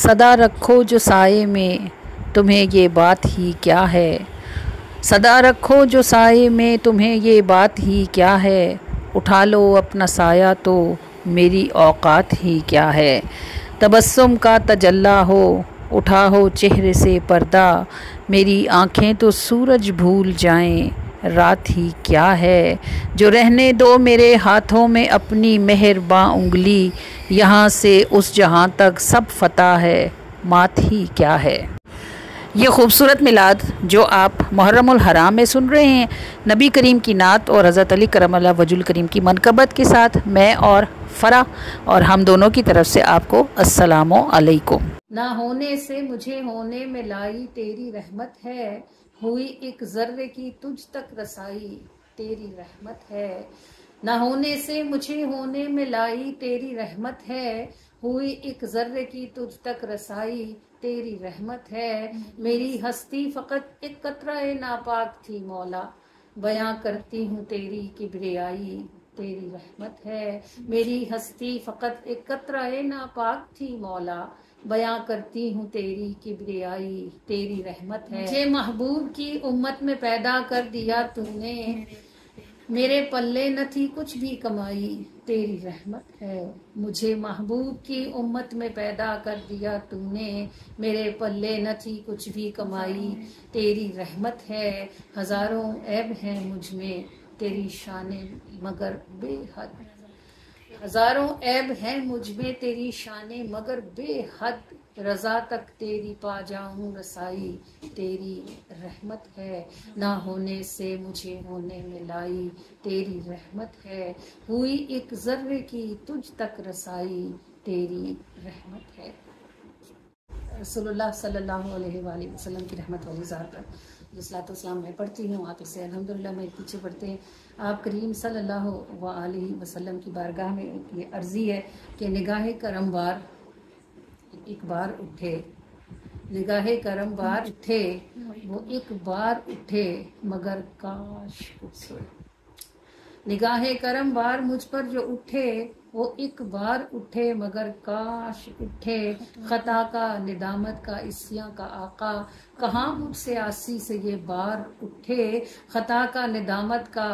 सदा रखो जो साए में, तुम्हें ये बात ही क्या है। सदा रखो जो साए में, तुम्हें ये बात ही क्या है। उठा लो अपना साया तो मेरी औकात ही क्या है। तबस्सुम का तजल्ला हो, उठा हो चेहरे से पर्दा, मेरी आँखें तो सूरज भूल जाएं, रात ही क्या है। जो रहने दो मेरे हाथों में अपनी मेहरबां उंगली, यहाँ से उस जहाँ तक सब फतह है, मात ही क्या है। ये खूबसूरत मिलाद जो आप मुहर्रमुल हराम में सुन रहे हैं, नबी करीम की नात और हज़रत अली करमल्लाह वजुल करीम की मनकबत के साथ मैं और फ़रा और हम दोनों की तरफ से आपको अस्सलामु अलैकुम। ना होने से मुझे होने में लाई तेरी रहमत है, हुई एक ज़र्रे की तुझ तक रसाई तेरी रहमत है। ना होने से मुझे होने में लाई तेरी रहमत है, हुई एक ज़र्रे की तुझ तक रसाई तेरी रहमत है। मेरी हस्ती फ़कत एक कतरा नापाक थी मौला, बयां करती हूँ तेरी किब्रियाई तेरी रहमत है। मेरी हस्ती फ़कत एक कतरा नापाक थी मौला, बयां करती हूँ तेरी किब्रियाई तेरी रहमत है। मुझे महबूब की उम्मत में पैदा कर दिया तूने, मेरे पल्ले न थी कुछ भी कमाई तेरी रहमत है। मुझे महबूब की उम्मत में पैदा कर दिया तूने, मेरे पल्ले न थी कुछ भी कमाई तेरी रहमत है। हजारों ऐब हैं मुझ में तेरी शाने मगर बेहद, हजारों ऐब हैं मुझ में तेरी शाने मगर बेहद, रजा तक तेरी पा जाऊं रसाई तेरी रहमत है। ना होने से मुझे होने में लाई तेरी रहमत है, हुई एक ज़र्रे की तुझ तक रसाई तेरी रहमत है। रसूलुल्लाह सल्लल्लाहु अलैहि वसल्लम की रहमत वाली ज़ात पर सलाम मैं पढ़ती हूँ, आप इसे अल्हम्दुलिल्लाह मेरे पीछे पढ़ते हैं। आप करीम सल्लल्लाहु अलैहि वसल्लम की बारगाह में ये अर्जी है कि निगाह करम बार एक बार उठे, निगाहे करम बार उठे, वो एक बार उठे मगर काश उठे। निगाहे करम बार मुझ पर जो उठे, वो एक बार उठे मगर काश उठे। खता का निदामत का इस्यां का आका, कहाँ मुझसे आसी से ये बार उठे। खता का निदामत का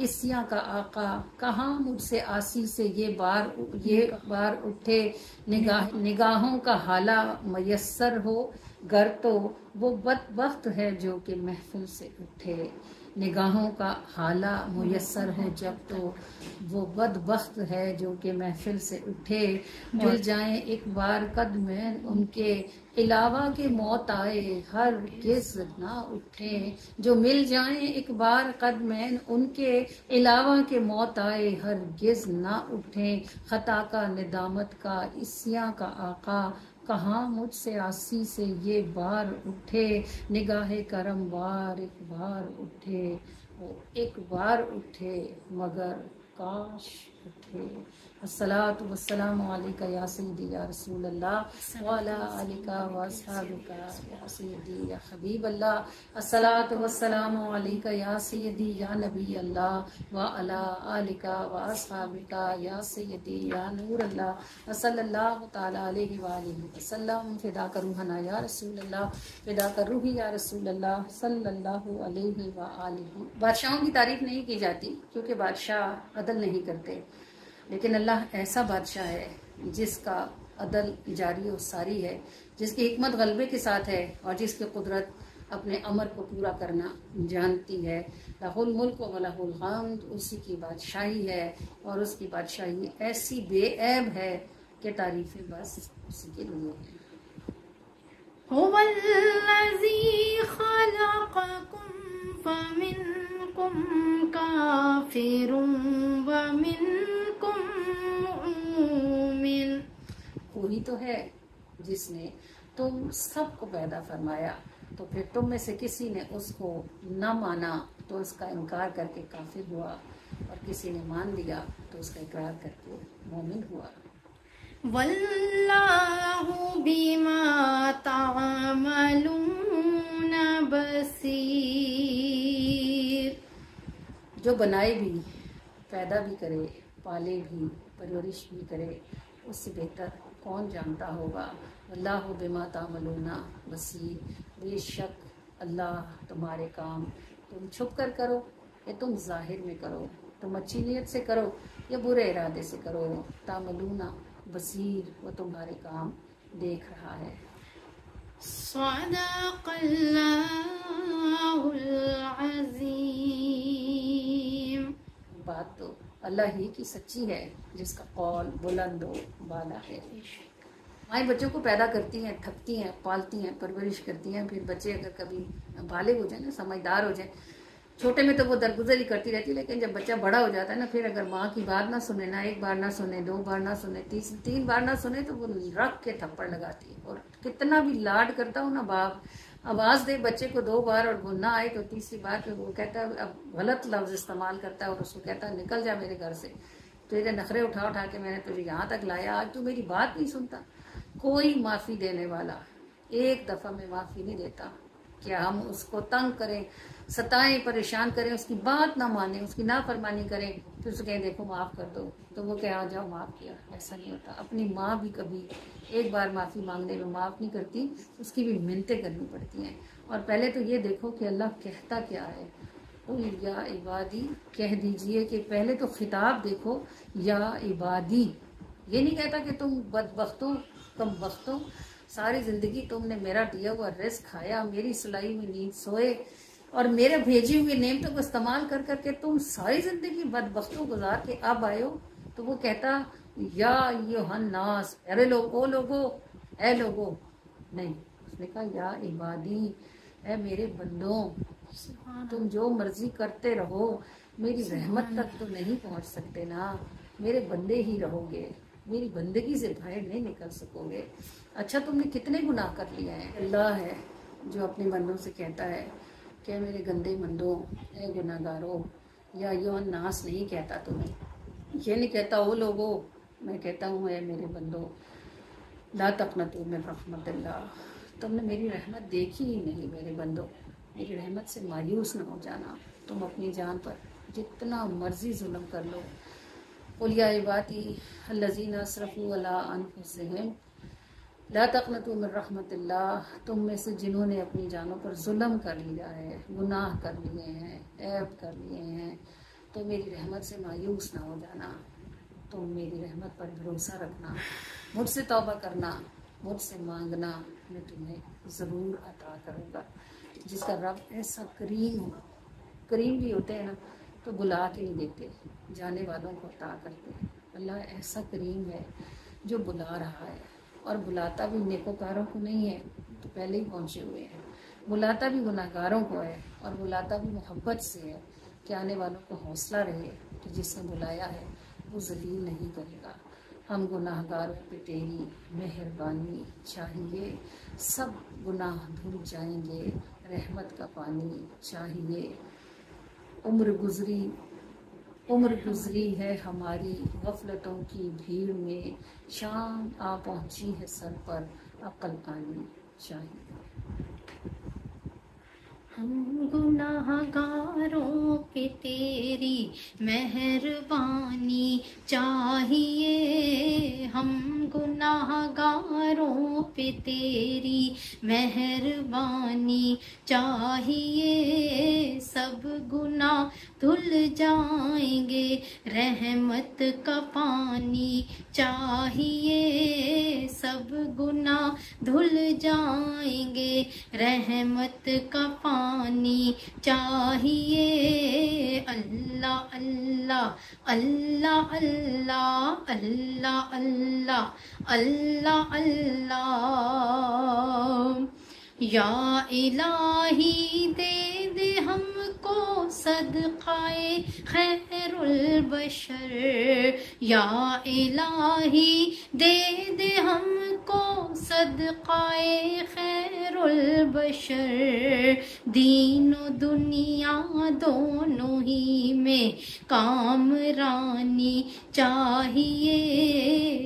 इस्यां का आका, कहाँ मुझसे आसी से ये बार उठे। निगाहों का हाला मयस्सर हो गर तो वो बदबख्त है जो कि महफिल से उठे। निगाहों का हाला मुयस्सर हो जब तो वो बदबख्त है जो कि महफिल से उठे। मिल जाएं एक बार कदम उनके अलावा के मौत आए हर गिज ना उठे। जो मिल जाएं एक बार कदम उनके अलावा के मौत आए हर गिज ना उठे। खता का निदामत का इस्यां का आका, कहाँ मुझसे आसी से ये बार उठे। निगाहे करम बार एक बार उठे, वो एक बार उठे मगर काश उठे। अस्सलातु वस्सलामु अलैका या सय्यदी या रसूल अल्लाह व अला आलिका व अस्हाबिका या सय्यदी या हबीब अल्लाह। अस्सलातु वस्सलामु अलैका या सय्यदी या नबी अल्लाह व अला आलिका व अस्हाबिका या सय्यदी या नूर अल्लाह। सल्लल्लाहु तआला अलैहि व आलिहि वसल्लम। फिदा का रूहना या रसूल अल्लाह, फिदा का रूही या रसूल अल्लाह सल्लल्लाहु अलैहि व आलिहि। बादशाहों की तारीफ नहीं की जाती क्योंकि बादशाह अदल नहीं करते, लेकिन अल्लाह ऐसा बादशाह है जिसका अदल जारी और सारी है, जिसकी हिकमत गलबे के साथ है और जिसकी कुदरत अपने अमर को पूरा करना जानती है। लहुल मुल्क व लहुल हम्द, उसी की बादशाही है और उसकी बादशाही ऐसी बेऐब है कि तारीफें बस उसी के लिए हैं। हुवल्लज़ी खलक़कुम फमिनकुम काफिरुन व मिनकुम मुमिन। वही तो है जिसने तुम सबको पैदा फरमाया, तो फिर तुम में से किसी ने उसको न माना तो उसका इनकार करके काफिर हुआ, और किसी ने मान लिया तो उसका इकरार करके मोमिन हुआ। वल्लाहु बिमा तामलून बसीर। जो बनाए भी, पैदा भी करे, पाले भी, परवरिश भी करे, उससे बेहतर कौन जानता होगा। अल्लाहु बिमा तामलूना बसीर, बेशक अल्लाह तुम्हारे काम तुम छुप कर करो या तुम जाहिर में करो, तुम अच्छी नीयत से करो या बुरे इरादे से करो, तामलूना बसीर, वो तुम्हारे काम देख रहा है। सदक़ल्लाहुल अज़ीम। बात तो अल्लाह ही की सच्ची है जिसका कौल बुलंद बाला है। माएँ बच्चों को पैदा करती हैं, थकती हैं, पालती हैं, परवरिश करती हैं, फिर बच्चे अगर कभी बालिग हो जाए ना, समझदार हो जाए, छोटे में तो वो दरगुजर ही करती रहती है, लेकिन जब बच्चा बड़ा हो जाता है ना, फिर अगर माँ की बात ना सुने ना, एक बार ना सुने, 2 बार ना सुने, 3 बार ना सुने, तो वो रख के थप्पड़ लगाती है। और कितना भी लाड करता हो ना बाप, आवाज दे बच्चे को 2 बार और वो ना आए तो तीसरी बार पे वो कहता है, अब गलत लफ्ज इस्तेमाल करता है और उसको कहता है निकल जा मेरे घर से, तेरे नखरे उठा उठा के मैंने तुझे यहाँ तक लाया, आज तू मेरी बात नहीं सुनता। कोई माफी देने वाला एक दफा में माफी नहीं देता। क्या हम उसको तंग करें, सताएं, परेशान करें, उसकी बात ना माने, उसकी नाफरमानी करें, फिर उसको कहें देखो माफ कर दो, तो वो क्या आ जाओ माफ किया, ऐसा नहीं होता। अपनी माँ भी कभी एक बार माफी मांगने में माफ नहीं करती, उसकी भी मिन्नतें करनी पड़ती हैं। और पहले तो ये देखो कि अल्लाह कहता क्या है, कुल या इबादी, कह दीजिए कि पहले तो खिताब देखो, या इबादी, ये नहीं कहता कि तुम बदबख्तों, कम बख्तों, सारी जिंदगी तुमने मेरा दिया हुआ रिस्क खाया, मेरी सुलाई में नींद सोए और मेरे भेजी हुई नेमतों को इस्तेमाल कर करके तुम सारी जिंदगी बदबख्तों गुजार के अब आए हो। तो वो कहता या यूहन्नास, अरे लोगो लोगो, ए लोगो, नहीं, उसने कहा या इबादी, ए मेरे बंदों, तुम जो मर्जी करते रहो, मेरी रहमत तक तो नहीं पहुंच सकते ना, मेरे बंदे ही रहोगे, मेरी बंदगी से बाहर नहीं निकल सकोगे। अच्छा तुमने कितने गुनाह कर लिए हैं। अल्लाह है जो अपने बंदों से कहता है कि मेरे गंदे बंदों, ए गुनाहगारों, या योन नास नहीं कहता तुम्हें, ये नहीं कहता ओ लोगो, मैं कहता हूँ ए मेरे बंदों, ला तक़नतू मिन रहमतिल्लाह, तुमने मेरी रहमत देखी ही नहीं मेरे बंदों, मेरी रहमत से मायूस न हो जाना। तुम अपनी जान पर जितना मर्जी जुल्म कर लो, कुल या इबादी अल्लज़ीना असरफ़ू अला अनफुसिहिम ला तक़नतू मिन रहमतिल्लाह, तुम में से जिन्होंने अपनी जानों पर जुल्म कर लिया है, गुनाह कर लिए हैं, ऐब कर लिए हैं, तो मेरी रहमत से मायूस ना हो जाना। तुम मेरी रहमत पर भरोसा रखना, मुझसे तौबा करना, मुझसे मांगना, मैं तुम्हें ज़रूर अता करूँगा। जिसका रब ऐसा करीम हो, करीम भी होते हैं ना तो बुला के नहीं देते, जाने वालों को अता करते हैं। अल्लाह ऐसा करीम है जो बुला रहा है, और बुलाता भी नेकोकारों को नहीं है, तो पहले ही पहुँचे हुए हैं, बुलाता भी गुनाहगारों को है, और बुलाता भी मोहब्बत से है कि आने वालों को हौसला रहे कि जिसने बुलाया है वो जलील नहीं करेगा। हम गुनाहगारों पे तेरी मेहरबानी चाहिए, सब गुनाह धुल जाएंगे, रहमत का पानी चाहिए। उम्र गुजरी है हमारी गफलतों की भीड़ में, शाम आ पहुंची है सर पर, अक्ल आनी चाहिए। हम गुनाहगारों पे तेरी मेहरबानी चाहिए, हम गुनाहगारों पे तेरी मेहरबानी चाहिए, सब गुनाह धुल जाएंगे, रहमत का पानी चाहिए, सब गुनाह धुल जाएंगे, रहमत का पानी चाहिए। अल्लाह अल्लाह अल्लाह अल्लाह अल्लाह अल्लाह अल्लाह अल्लाह, या इलाही दे दे हमको सदक़ाए खैरुल बशर, या इलाही दे दे हमको हमको सदकाए खैरुल बशर। दीनो दुनिया दोनों ही में कामरानी चाहिए,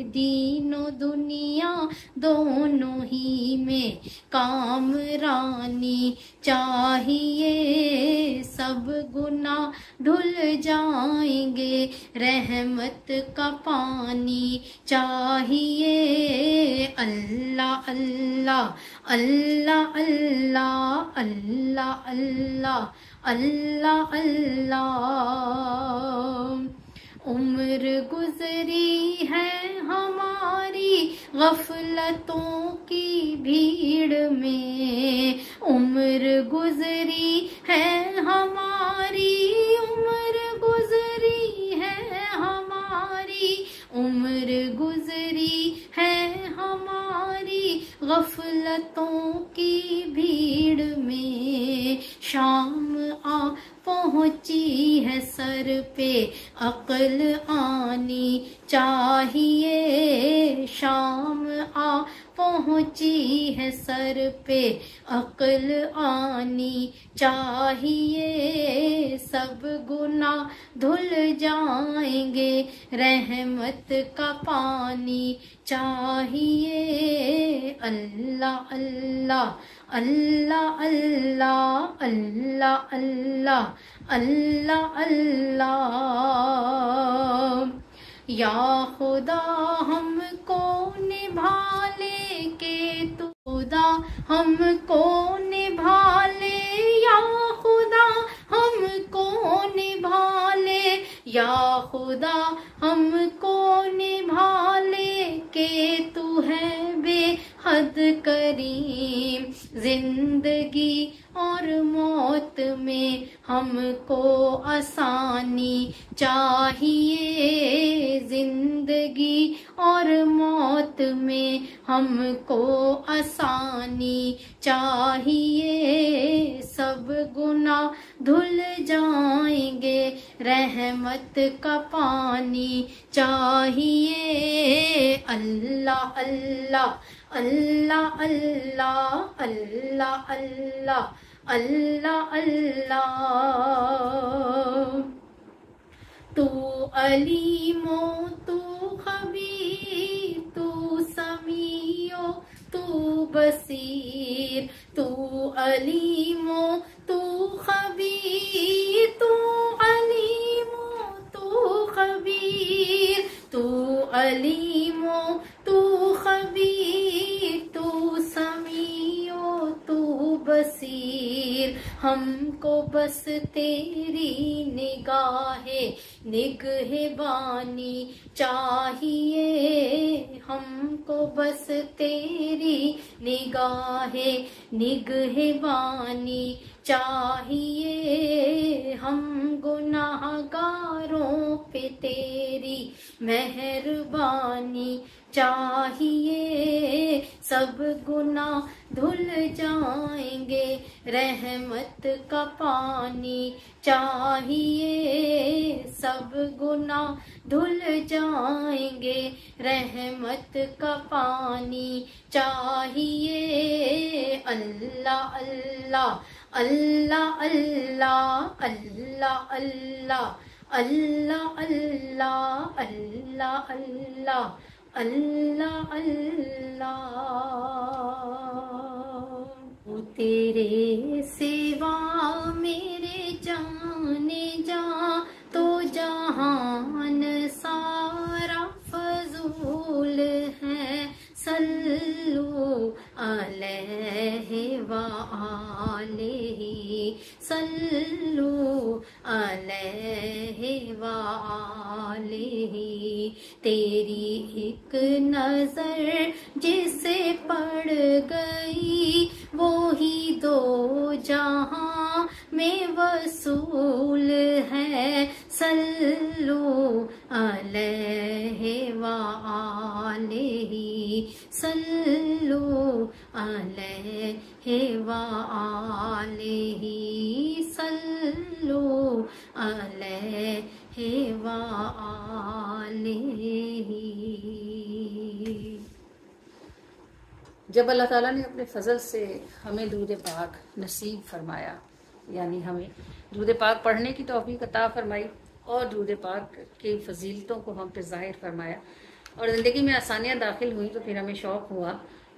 दीनो दुनिया दोनों ही में कामरानी चाहिए। सब गुनाह धुल जाएंगे, रहमत का पानी चाहिए। अल्लाह अल्लाह अल्लाह अल्लाह अल्लाह अल्लाह अल्लाह अल्लाह। उम्र गुजरी है हमारी गफलतों की भीड़ में, उम्र गुजरी है हमारी, उम्र गुजरी है हमारी, उम्र गुजरी है हमारी गफलतों की भीड़ में। शाम आ पहुंची है सर पे, अक्ल आनी चाहिए। शाम आ पहुंची है सर पे, अक्ल आनी चाहिए। सब गुनाह धुल जाएंगे, रहमत का पानी चाहिए। अल्लाह अल्लाह अल्लाह अल्लाह अल्लाह अल्लाह अल्लाह अल्लाह। या खुदा हमको निभा ले के तू, खुदा हमको निभा ले, या खुदा हमको निभा ले, या खुदा हमको निभा ले के तू है बेहद करीम। जिंदगी और मौत में हमको आसानी चाहिए, जिंदगी और मौत में हमको आसानी चाहिए। सब गुनाह धुल जाएंगे, रहमत का पानी चाहिए। अल्लाह अल्लाह अल्लाह अल्लाह अल्लाह अल्लाह अल्लाह अल्लाह। तू अलीमो तू खबीर, तू समीओ तू बसीर, तू अलीमो तू खबीर, तू अलीमो तू खबीर, तू अलीमो तू खबीर, तू समीओ तू बसीर। हमको बस तेरी निगाहे निगहबानी चाहिए, हमको बस तेरी निगाहे निगहबानी चाहिए। हम गुनाहगारों पे तेरी मेहरबानी चाहिए। सब गुनाह धुल जाएंगे, रहमत का पानी चाहिए। सब गुनाह धुल जाएंगे, रहमत का पानी चाहिए। अल्लाह अल्लाह अल्लाह अल्लाह अल्लाह अल्लाह अल्लाह अल्लाह अल्लाह अल्लाह अल्लाह अल्लाह। वो तेरे सिवा मेरे जाने जा तो जहान सारा फजूल है। सल्लू अलैहि व आलिही, सल्लू अलैहि व आलिही। तेरी एक नजर जिसे पड़ गई, वो ही दो जहां में वसूल है। सल्लू अलैहि व आलिही, सल्लू अलैहि व आलिही, सल्लू अलैहि व आलिही। जब अल्लाह ताला ने अपने फजल से हमें दूध पाक नसीब फरमाया, यानी हमें दूध पाक पढ़ने की तौफीक अता फरमाई और दूध पाक की फजीलतों को हम पे ज़ाहिर फरमाया और ज़िंदगी में आसानियाँ दाखिल हुई, तो फिर हमें शौक़ हुआ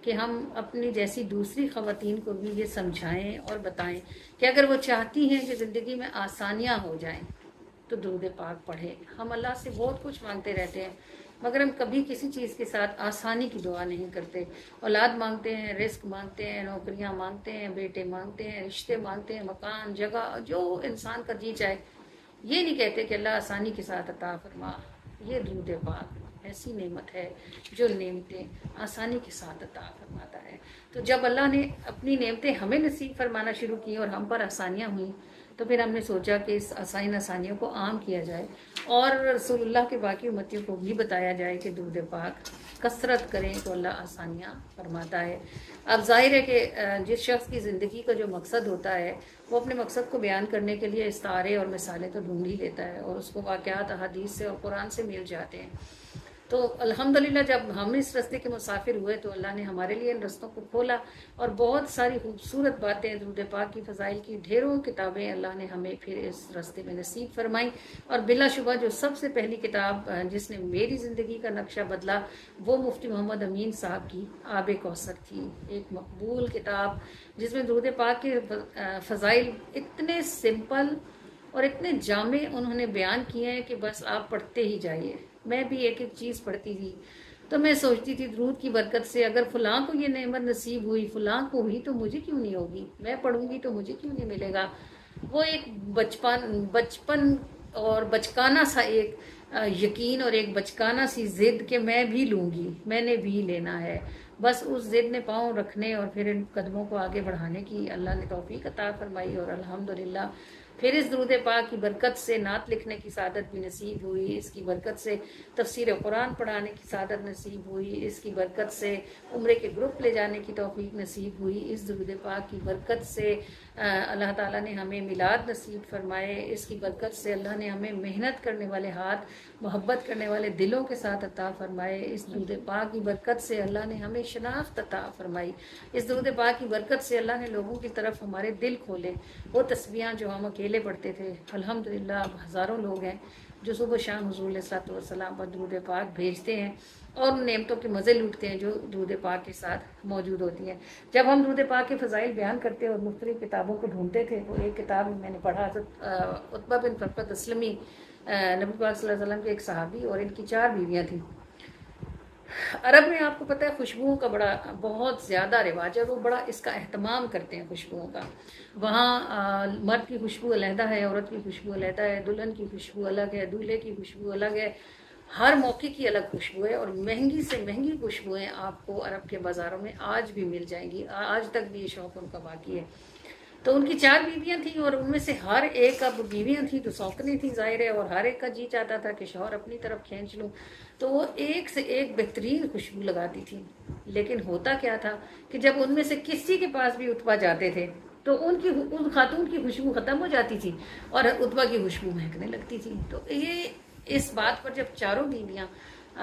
कि हम अपनी जैसी दूसरी ख़वातीन को भी ये समझाएं और बताएं कि अगर वो चाहती हैं कि ज़िंदगी में आसानियाँ हो जाएं तो दूध पाक पढ़ें। हम अल्लाह से बहुत कुछ मांगते रहते हैं, मगर हम कभी किसी चीज़ के साथ आसानी की दुआ नहीं करते। औलाद मांगते हैं, रिस्क मांगते हैं, नौकरियां मांगते हैं, बेटे मांगते हैं, रिश्ते मांगते हैं, मकान, जगह, जो इंसान का जी चाहे। ये नहीं कहते कि अल्लाह आसानी के साथ अता फरमा। ये दूध पाक ऐसी नेमत है जो नेमतें आसानी के साथ अता फरमाता है। तो जब अल्लाह ने अपनी नेमतें हमें नसीब फरमाना शुरू की और हम पर आसानियाँ हुई, तो फिर हमने सोचा कि इस आसानियों को आम किया जाए और रसूलुल्लाह के बाकी उम्मतियों को भी बताया जाए कि दूध पाक कसरत करें तो अल्लाह आसानियाँ फरमाता है। अब जाहिर है कि जिस शख्स की ज़िंदगी का जो मकसद होता है वो अपने मकसद को बयान करने के लिए इस्तारे और मिसालें तो ढूंढ ही लेता है और उसको वाक़यात हदीस से और कुरान से मिल जाते हैं। तो अल्हम्दुलिल्लाह जब हम इस रास्ते के मुसाफिर हुए तो अल्लाह ने हमारे लिए इन रस्तों को खोला और बहुत सारी खूबसूरत बातें, दूध पाक की फ़ज़ाइल की ढेरों किताबें अल्लाह ने हमें फिर इस रास्ते में नसीब फरमाई। और बिलाशुबा जो सबसे पहली किताब जिसने मेरी ज़िंदगी का नक्शा बदला वो मुफ्ती मोहम्मद अमीन साहब की आब कौसर थी। एक मकबूल किताब जिसमें दूध पाक के फ़ज़ाइल इतने सिंपल और इतने जामे उन्होंने बयान किए हैं कि बस आप पढ़ते ही जाइए। मैं भी एक एक चीज़ पढ़ती थी तो मैं सोचती थी दूध की बरकत से अगर फलां को ये नेमत नसीब हुई, फलां को हुई, तो मुझे क्यों नहीं होगी? मैं पढ़ूंगी तो मुझे क्यों नहीं मिलेगा? वो एक बचपन और बचकाना सा एक यकीन और एक बचकाना सी जिद कि मैं भी लूंगी, मैंने भी लेना है। बस उस जिद ने पाँव रखने और फिर इन कदमों को आगे बढ़ाने की अल्लाह ने तौफीक अता फरमाई और अल्हम्दुलिल्लाह फिर इस दुरूद पाक की बरकत से नात लिखने की सादत भी नसीब हुई, इसकी बरकत से तफसीर कुरान पढ़ाने की सादत नसीब हुई, इसकी बरकत से उम्रे के ग्रुप ले जाने की तौफीक नसीब हुई। इस दुरूद पाक की बरकत से अल्लाह ताला ने हमें मिलाद नसीब फरमाए। इसकी बरकत से अल्लाह ने हमें मेहनत करने वाले हाथ, मोहब्बत करने वाले दिलों के साथ अता फरमाए। इस दुरूद पाक की बरकत से अल्लाह ने हमें शनाख्त अता फरमाई। इस दुरूद पाक की बरकत से अल्लाह ने लोगों की तरफ हमारे दिल खोले। वो तस्बीहां जो हम अकेले पढ़ते थे, अल्हम्दुलिल्लाह अब हज़ारों लोग हैं जो सुबह शाम हुज़ूर अलैहिस्सलाम पर दुरूद पाक भेजते हैं और उन नेमतों के मज़े लूटते हैं जो दुरूद पाक के साथ मौजूद होती हैं। जब हम दुरूद पाक के फ़ज़ाइल बयान करते और मुख्तलिफ़ किताबों को ढूंढते थे तो एक किताब मैंने पढ़ा उत्बा बिन फ़रक़त अस्लमी, नबी पाक सल्लल्लाहु अलैहि वसल्लम के एक सहाबी और इनकी 4 बीवियाँ थीं। अरब में आपको पता है खुशबुओं का बहुत ज़्यादा रिवाज है, वो बड़ा इसका एहतमाम करते हैं खुशबुओं का। वहाँ मर्द की खुशबू अलहदा है, औरत की खुशबू अलहदा है, दुल्हन की खुशबू अलग है, दूल्हे की खुशबू अलग है, हर मौके की अलग खुशबू है और महंगी से महंगी खुशबुएँ आपको अरब के बाज़ारों में आज भी मिल जाएंगी। आज तक भी ये शौक़ उनका बाकी है। तो उनकी 4 बीवियां थीं और उनमें से हर एक, अब बीवियां थी तो सौकनी थी जाहिर है, और हर एक का जी चाहता था कि शौहर अपनी तरफ खींच लूं, तो वो एक से एक बेहतरीन खुशबू लगाती थी। लेकिन होता क्या था कि जब उनमें से किसी के पास भी उतबा जाते थे तो उन खातून की खुशबू खत्म हो जाती थी और उतबा की खुशबू महकने लगती थी। तो ये इस बात पर जब चारों बीवियां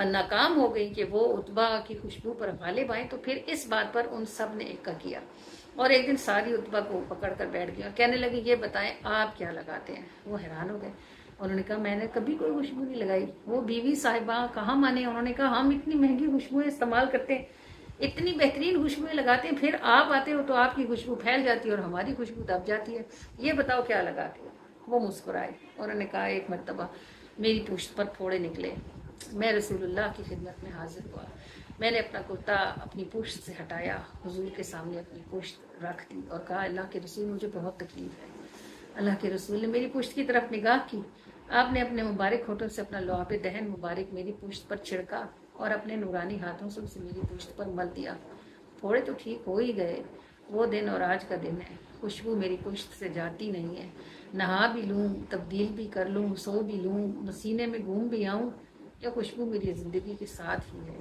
नाकाम हो गई कि वो उतबा की खुशबू पर गालिब आए, तो फिर इस बात पर उन सब ने इक्का किया और एक दिन सारी उतबा को पकड़ कर बैठ गया और कहने लगी ये बताएं आप क्या लगाते हैं? वो हैरान हो गए। उन्होंने कहा मैंने कभी कोई खुशबू नहीं लगाई। वो बीवी साहिबा कहाँ माने, उन्होंने कहा हम इतनी महंगी खुशबुएं इस्तेमाल करते हैं, इतनी बेहतरीन खुशबुएं लगाते हैं, फिर आप आते हो तो आपकी खुशबू फैल जाती है और हमारी खुशबू दब जाती है, ये बताओ क्या लगाते हो? वो मुस्कुराए। उन्होंने कहा एक मरतबा मेरी पुश्त पर फोड़े निकले, मैं रसूलुल्लाह की खिदमत में हाजिर हुआ, मैंने अपना कुर्ता अपनी पुश्त से हटाया, हुजूर के सामने अपनी पुश्त रख दी और कहा अल्लाह के रसूल मुझे बहुत तकलीफ है। अल्लाह के रसूल ने मेरी पुश्त की तरफ निगाह की, आपने अपने मुबारक होठों से अपना लुआब दहन मुबारक मेरी पुश्त पर छिड़का और अपने नूरानी हाथों से उसे मेरी पुश्त पर मल दिया। फोड़े तो ठीक हो ही गए। वो दिन और आज का दिन है, खुशबू मेरी पुश्त से जाती नहीं है। नहा भी लूँ, तब्दील भी कर लूँ, सो भी लूँ, मसीने में घूम भी आऊँ, या खुशबू मेरी ज़िंदगी के साथ ही है।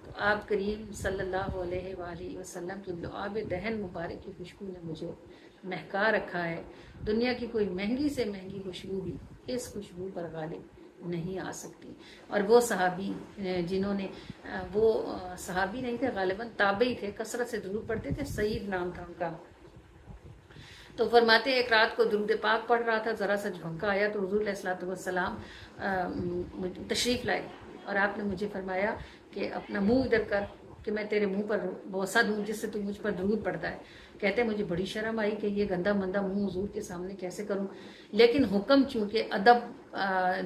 तो आप करीम सल्लल्लाहु अलैहि वसल्लम की लुआब दहन मुबारक की खुशबू ने मुझे महका रखा है। दुनिया की कोई महंगी से महंगी खुशबू भी इस खुशबू पर गालिब नहीं आ सकती। और वो सहाबी जिन्होंने, वो सहाबी नहीं थे, गालिबन ताबई थे, कसरत से दुरूद पढ़ते थे, सईद नाम था उनका। तो फरमाते एक रात को दुरूद पाक पढ़ रहा था, जरा सा झोंका आया तो हुजूर अलैहिस्सलातु वस्सलाम तशरीफ लाए और आपने मुझे फरमाया कि अपना मुंह इधर कर कि मैं तेरे मुंह पर बोसा दूं जिससे तू मुझ पर दुरूद पढ़ता है। कहते मुझे बड़ी शर्म आई कि ये गंदा मंदा मुंह हुजूर के सामने कैसे करूं, लेकिन हुक्म चूंकि अदब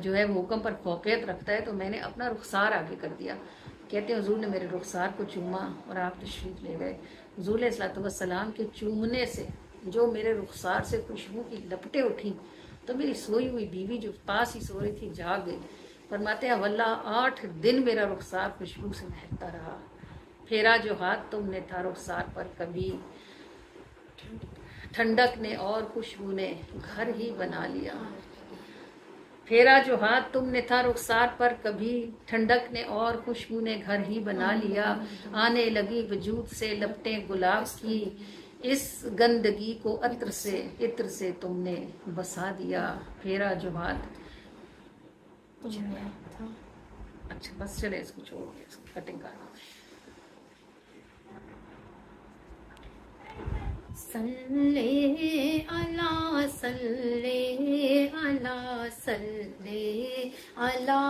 जो है वो हुक्म पर फौकियत रखता है तो मैंने अपना रुखसार आगे कर दिया। कहते हैं हुजूर ने मेरे रुखसार को चूमा और आप तशरीफ ले गए। हुजूर अलैहिस्सलातु वस्सलाम के चूमने से जो मेरे रुखसार से खुशबू की लपटें उठी तो मेरी सोई हुई बीवी जो पास ही सो रही थी जाग गई। फरमाते हैं वल्ला 8 दिन मेरा रुखसार खुशबू से महकता रहा। फेरा जो हाथ तुमने था रुखसार पर कभी, ठंडक ने और खुशबू ने घर ही बना लिया। फेरा जो हाथ तुमने था रुखसार पर कभी, ठंडक ने और खुशबू ने घर ही बना लिया। आने लगी वजूद से लपटें गुलाब की, इस गंदगी को इत्र से तुमने बसा दिया। फेरा जो हाथ, अच्छा बस चले इसको छोड़ के कटिंग करना। सल्ले अला सल्ले अला सल्ले अला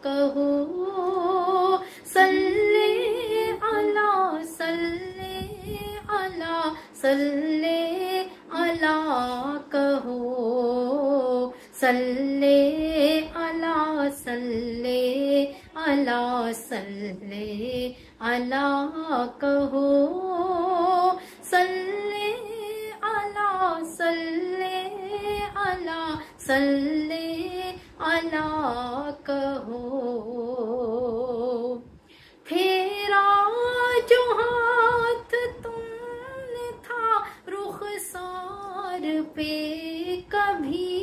कहो, सल्ले अला सल्ले अला सल्ले अला कहो, सल्ले अला सल्ले अला सल्ले अला कहो, सल्ले अला सल्ले अला सल्ले अला कहो। फेरा जो हाथ तुमने था रुखसार पे कभी,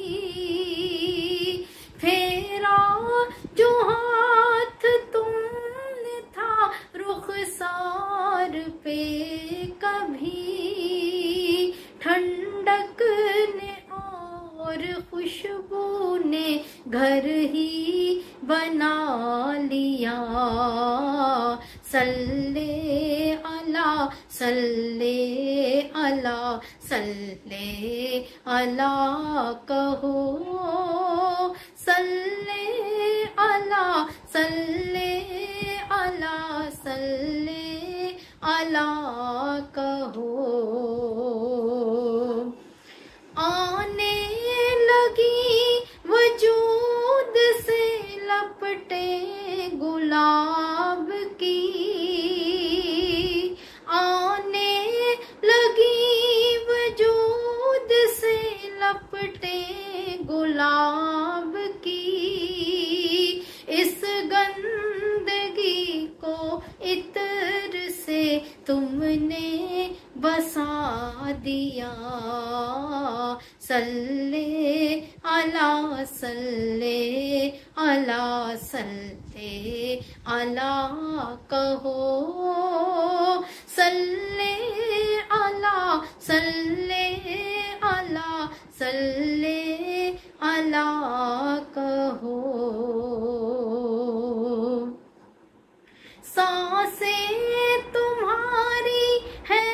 फेरा जो हाथ तुमने था रुखसार पे कभी, ठंडक ने और खुशबू ने घर ही बना लिया। सल्ले अला सल्ले अला सल्ले अला कहो, सल्ले अला सल्ले अला सल्ले अला कहो। आने लगी वजूद से लपटे गुलाब की, आने लगी वजूद से लपटे गुलाब की, इस गंदगी को इत्र से तुमने बसा दिया। सल्ले अला सल्ले अला सल्ले अला कहो, सल्ले अला सल्ले अला सल्ले अला कहो। सांसें तुम्हारी है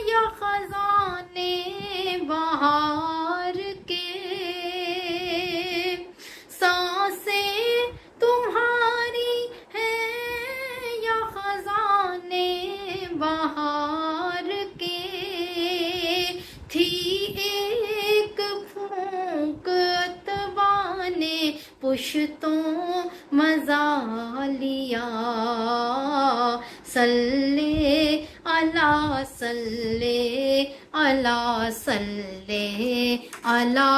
या खजाने बहार के, सांसें तुम्हारी है या खजाने बहार के, थी एक फूंक अतबा ने पुश्तों मजा लिया। सल्ले अला सल्ले अला सल्ले अला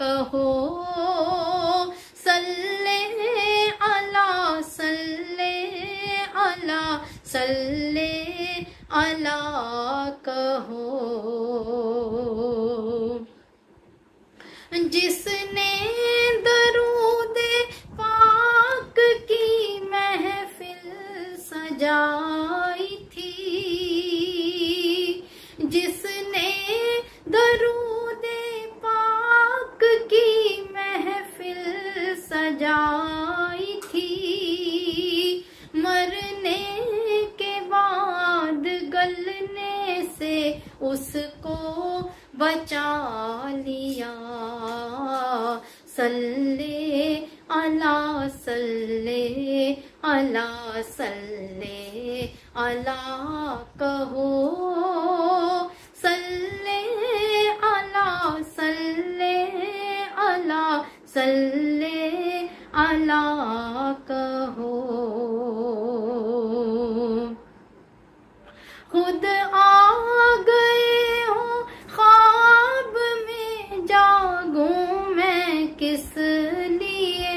कहो, सल्ले अला सल्ले अला सल्ले अला कहो। जिसने दरूदे पाक की महफिल सजाई थी, जिसने दरूदे पाक की महफिल उसको बचा लिया। सल्ले अला सल्ले अला सल्ले अला कहो, सल्ले अला सल्ले अला सल्ले अला कहो। खुद आ गए हो ख्वाब में, जागूं मैं किस लिए।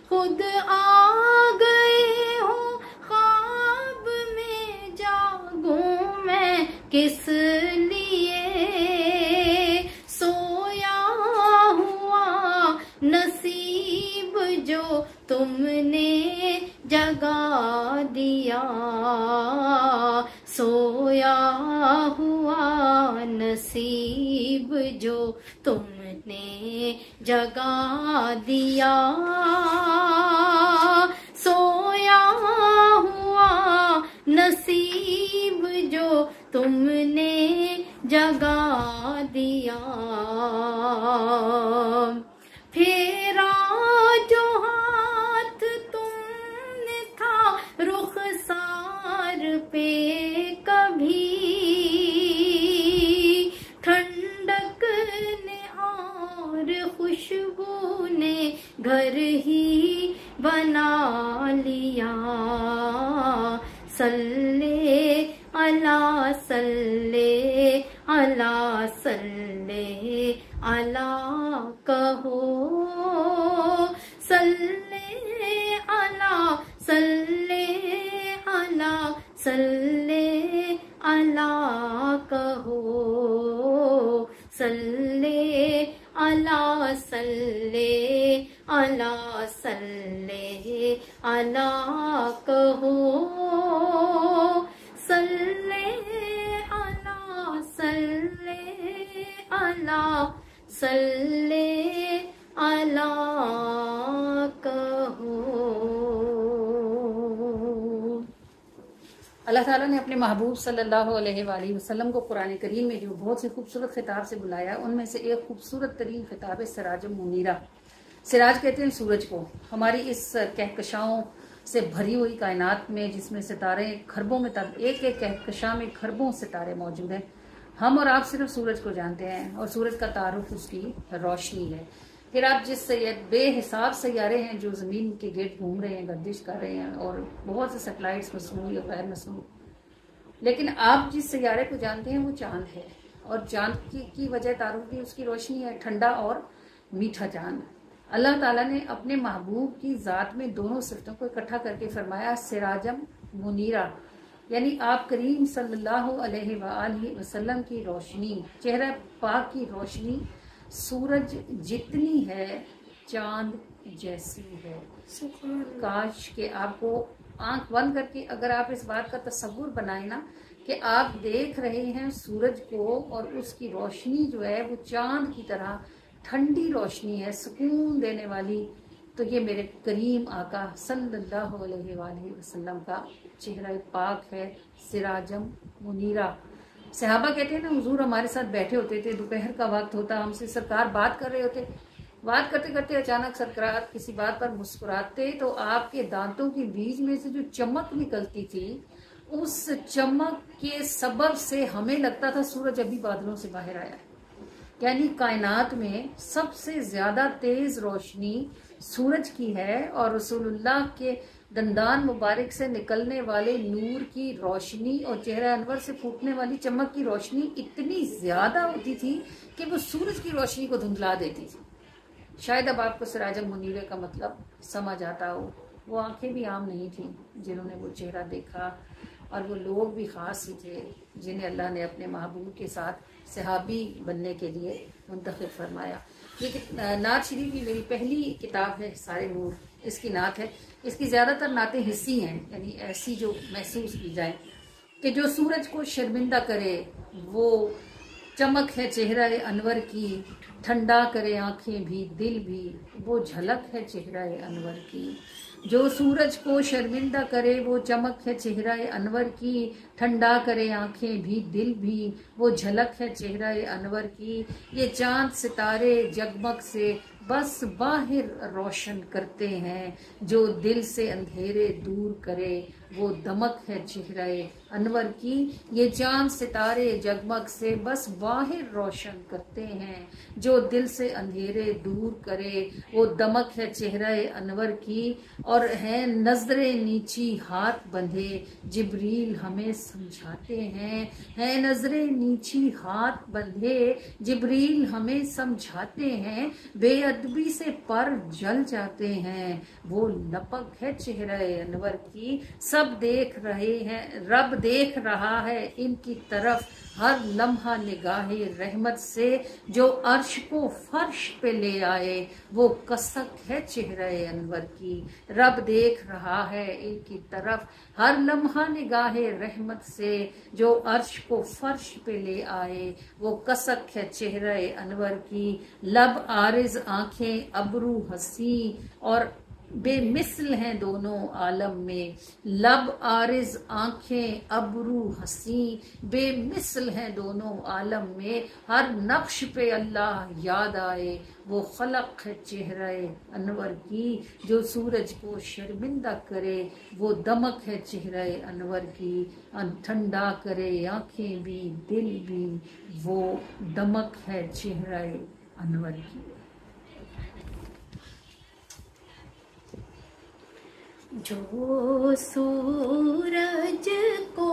खुद आ गए हो ख्वाब में, जागूं मैं किस लिए। सोया हुआ नसीब जो तुमने जगा दिया। सोया हुआ नसीब जो तुमने जगा दिया। सोया हुआ नसीब जो तुमने जगा दिया। फेरा जो हाथ तुमने था रुखसार पे कभी, ठंडक ने और खुशबू ने घर ही बना लिया। सल्ले अला सल्ले अला सल्ले अला कहो, सल्ले अला सल्ले अला सल्ले अला कहो, सल्ले अला सल्ले अला सल्ले अला कहो, सल्ले अला सल्ले अला सल्ले अला कहो। अल्लाह ताला ने अपने महबूब सल्लल्लाहु अलैहि वसल्लम को कुरान करीम में जो बहुत से खूबसूरत खिताब से बुलाया, उनमें से एक खूबसूरत तरीन खिताब है सिराजुम मुनीरा। सिराज कहते हैं सूरज को। हमारी इस कहकशाओं से भरी हुई कायनात में, जिसमें सितारे खरबों में, एक एक कहकशा में खरबों सितारे मौजूद हैं, हम और आप सिर्फ सूरज को जानते हैं और सूरज का तारुफ उसकी रोशनी है। फिर आप जिस बेहिसाब सैयारे हैं जो ज़मीन के गिर्द घूम रहे हैं, गर्दिश कर रहे हैं, और बहुत से सैटेलाइट्स मसनूई और गैर मसनूई, लेकिन आप जिस सैयारे को जानते हैं वो चांद है। और चांद की वजह तारुफ की उसकी रोशनी है, ठंडा और मीठा चांद। अल्लाह ताला ने अपने महबूब की ज़ात में दोनों सिफ़तों को इकट्ठा करके फरमाया सिराजम मुनीरा, यानी आप करीम सल्लल्लाहु अलैहि वसल्लम की रोशनी, चेहरा पाक की रोशनी सूरज जितनी है चांद जैसी है। काश के आपको आंख बंद करके अगर आप इस बात का तसव्वुर बनाए ना कि आप देख रहे हैं सूरज को और उसकी रोशनी जो है वो चांद की तरह ठंडी रोशनी है, सुकून देने वाली, तो ये मेरे करीम आका सल्लल्लाहु अलैहि वसल्लम का चेहरा पाक है, सिराजम मुनीरा। सहाबा कहते हैं ना, हुजूर हमारे साथ बैठे होते थे, दोपहर का वक्त होता, हमसे सरकार बात कर रहे होते, बात करते करते अचानक सरकार किसी बात पर मुस्कुराते तो आपके दांतों के बीच में से जो चमक निकलती थी, उस चमक के सबब से हमें लगता था सूरज अभी बादलों से बाहर आया है। यानी कायनात में सबसे ज्यादा तेज रोशनी सूरज की है और रसूलुल्लाह के दंदान मुबारक से निकलने वाले नूर की रोशनी और चेहरा अनवर से फूटने वाली चमक की रोशनी इतनी ज्यादा होती थी कि वो सूरज की रोशनी को धुंधला देती थी। शायद अब आपको सिराजम मुनीरे का मतलब समझ आता हो। वो आंखें भी आम नहीं थी जिन्होंने वो चेहरा देखा, और वो लोग भी खास ही थे जिन्हें अल्लाह ने अपने महबूब के साथ सहाबी बनने के लिए मुंतखब फरमाया। ये नात शरीफ की मेरी पहली किताब है, सारे नूर इसकी नात है। इसकी ज़्यादातर नातें हिस्सी हैं, यानी ऐसी जो महसूस की जाए कि जो सूरज को शर्मिंदा करे, वो चमक है चेहरा अनवर की, ठंडा करे आंखें भी दिल भी, वो झलक है चेहरा अनवर की। जो सूरज को शर्मिंदा करे वो चमक है चेहरा अनवर की, ठंडा करे आंखें भी दिल भी वो झलक है चेहरा अनवर की। ये चांद सितारे जगमग से बस बाहर रोशन करते हैं, जो दिल से अंधेरे दूर करे वो दमक है चेहरा अनवर की। ये चांद सितारे जगमग से बस बाहर रोशन करते हैं, जो दिल से अंधेरे दूर करे वो दमक है चेहरा अनवर की। और है नजरे नीची हाथ बंधे जिब्रील हमें समझाते हैं, है नजरे नीची हाथ बंधे जिब्रील हमें समझाते हैं। बेअदबी से पर जल जाते हैं, वो लपक है चेहरा अनवर की। सब देख रहे हैं, रब देख रहा है इनकी तरफ हर लम्हा निगाहे रहमत से, जो अर्श को फर्श पे ले आए वो कसक है चेहरा अनवर की। रब देख रहा है इनकी तरफ हर लम्हा निगाहे रहमत से, जो अर्श को फर्श पे ले आए वो कसक है चेहरा अनवर की। लब आरिज आंखें अबरू हंसी और बेमिसल हैं दोनों आलम में। लब आरिज आंखें अबरू हंसी बेमिसल हैं दोनों आलम में। हर नक्श पे अल्लाह याद आए वो खलक है चेहरा अनवर की। जो सूरज को शर्मिंदा करे वो दमक है चेहरा अनवर की। ठंडा करे आंखें भी दिल भी वो दमक है चेहरा अनवर की। जो सूरज को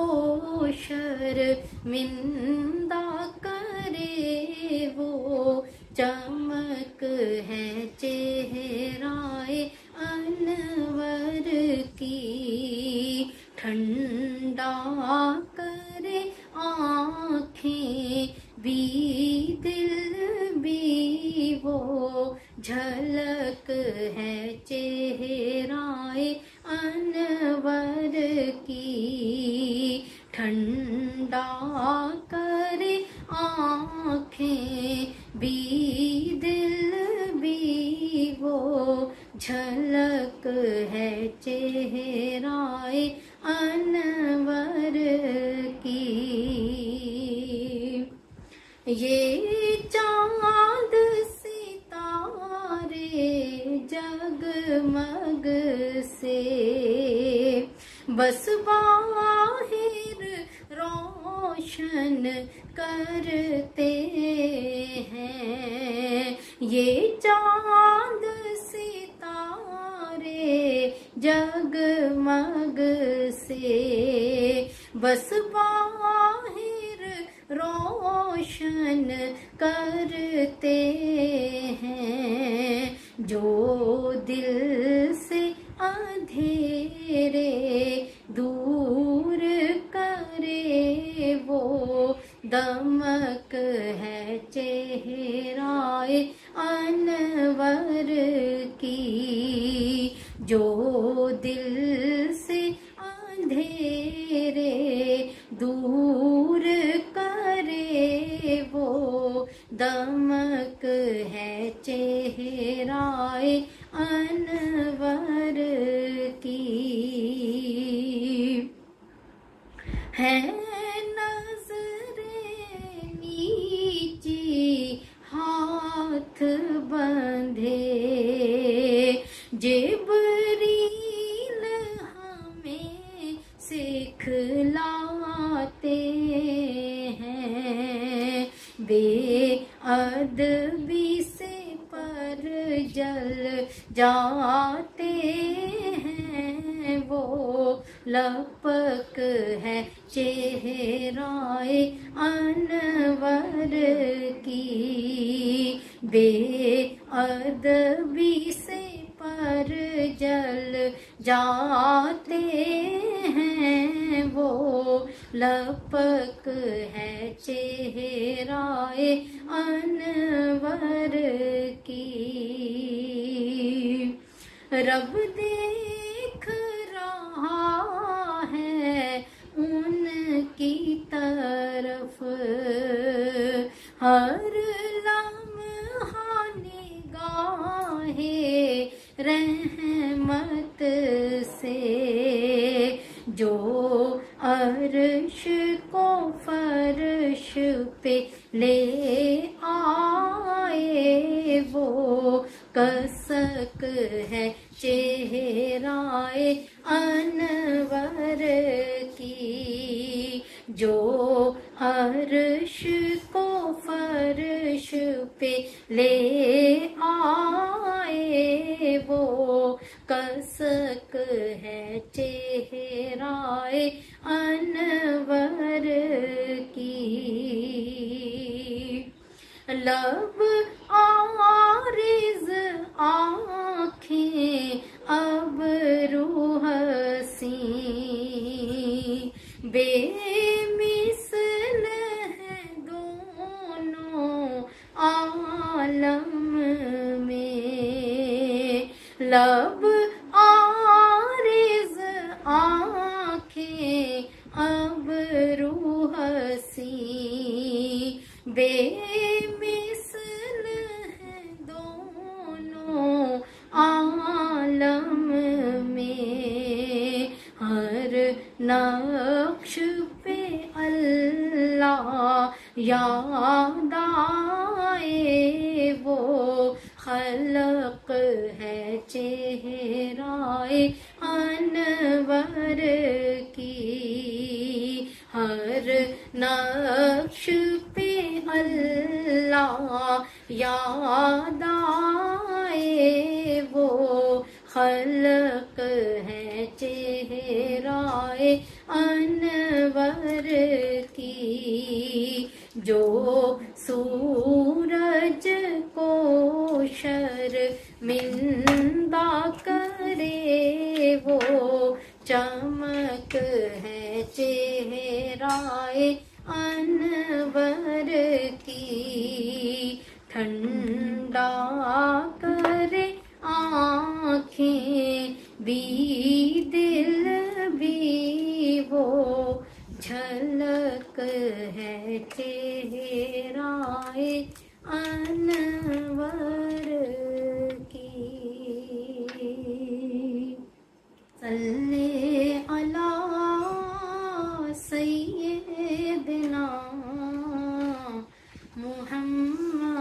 शर्मिंदा करे वो चमक है चेहराए अनवर की। ठंडा करे आँखें भी दिल भी वो झलक है चेहराए अनवर की। ठंडा करे आँखें भी दिल भी वो झलक है चेहराए अनवर की। ये चाँद सितारे जगमग से बस बाहिर रोशन करते हैं। ये चाँद सितारे जगमग से बस बाहिर रोशन करते हैं। जो दिल से अंधेरे दूर करे वो दमक है चेहराए अनवर की। जो दिल से अंधेरे दूर करे वो दमक है चेहराए अनवर की। है नजरे नीची हाथ बंधे जिब्रील हमें सिखलाते हैं। बेअदबी से पर जल जाते हैं वो लपक है चेहराए अनवर की। बेअदबी से पर जल जाते हैं वो लपक है चेहराए अनवर की। रब देख रहा है उनकी तरफ हर लम्हा निगाहे रहमत अर्श को फर्श पे ले आए, वो कसक है चेहराए अनवर की। जो अर्श को फर्श पे ले आए, वो कसक है चेहराए अनवर की। लब आरिज़ आँखें अबरू हसीं, बेमिसल है दोनों आलम में। लब आरिज़ आँखें अबरू हसीं, बेमिसल है दोनों आलम में। हर नक्श पे अल्लाह याद आए, वो खलक है चेहराए अनवर की। हर नक्श पे अल्लाह याद आए, वो खलक है चेहराए अनवर की। जो सूरज को शर्मिंदा करे, वो चमक है चेहराए अनवर की। ठंडा करे आँखें भी दिल भी, वो झलक है चेहराए अनवर की। सल्ले अला सय्यिदना मुहम्मदिन।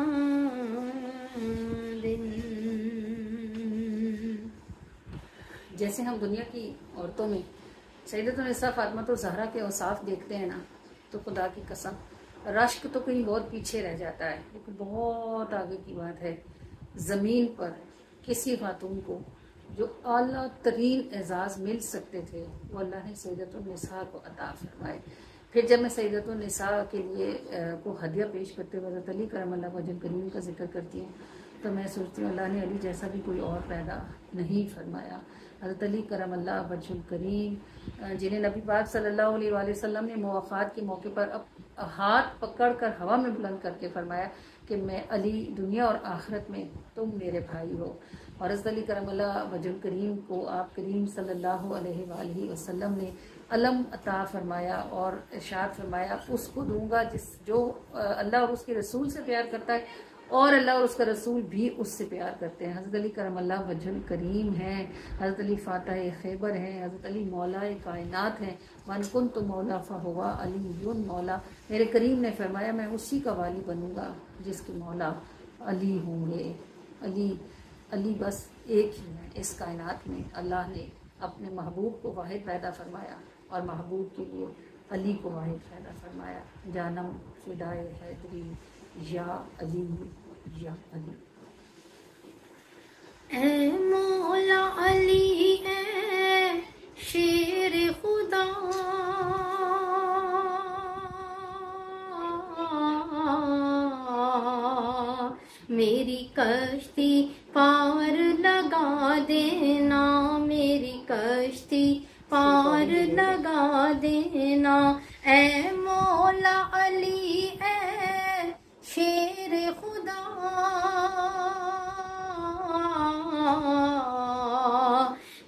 जैसे हम दुनिया की औरतों में सैयदतुन निसा फातिमा ज़हरा के औसाफ देखते हैं ना, तो खुदा की कसम रश्क तो कहीं बहुत पीछे रह जाता है, लेकिन बहुत आगे की बात है। ज़मीन पर किसी खातून को जो आला तरीन एजाज़ मिल सकते थे, वो अल्लाह ने सैयदतुन निसा को अता फरमाए। फिर जब मैं सैयदतुन निसा के लिए को हदिया पेश करते हुए हज़रत अली करमल्लाहु वजह करीम का जिक्र करती हूँ, तो मैं सोचती हूँ अल्लाह ने अली जैसा भी कोई और पैदा नहीं फरमाया। हज़रत अली करमल्लाहु वजहुल करीम, जिन्हें नबी पाक सल्लल्लाहु अलैहि वसल्लम ने मुवाफ़ात के मौके पर अब हाथ पकड़कर हवा में बुलंद करके फरमाया कि मैं अली दुनिया और आखिरत में तुम मेरे भाई हो। और हज़रत अली करमल्लाहु वजहुल करीम को आप करीम सल्लल्लाहु अलैहि वसल्लम ने अलम अता फरमाया और इरशाद फरमाया, उसको दूंगा जो अल्लाह और उसके रसूल से प्यार करता है, और अल्लाह और उसका रसूल भी उससे प्यार करते हैं। हज़रत अली करमल्लाहु वजहुल करीम हैं, हज़रत अली फातह खैबर हैं, हज़रत अली मौला कायनात हैं। वन कुन तो मौला फ़हुवा अलीयुन मौला। मेरे करीम ने फरमाया मैं उसी का वाली बनूंगा जिसके मौला अली होंगे। अली बस एक ही है इस कायनात में। अल्लाह ने अपने महबूब को वाहिद पैदा फरमाया और महबूब के लिए अली को वाहिद पैदा फरमाया। जानम फिदाए हैदरी या अली या अली। ऐ मौला अली ऐ शेर खुदा, मेरी कश्ती पार लगा देना, मेरी कश्ती पार लगा देना। ऐ मौला अली ऐ शेर खुदा,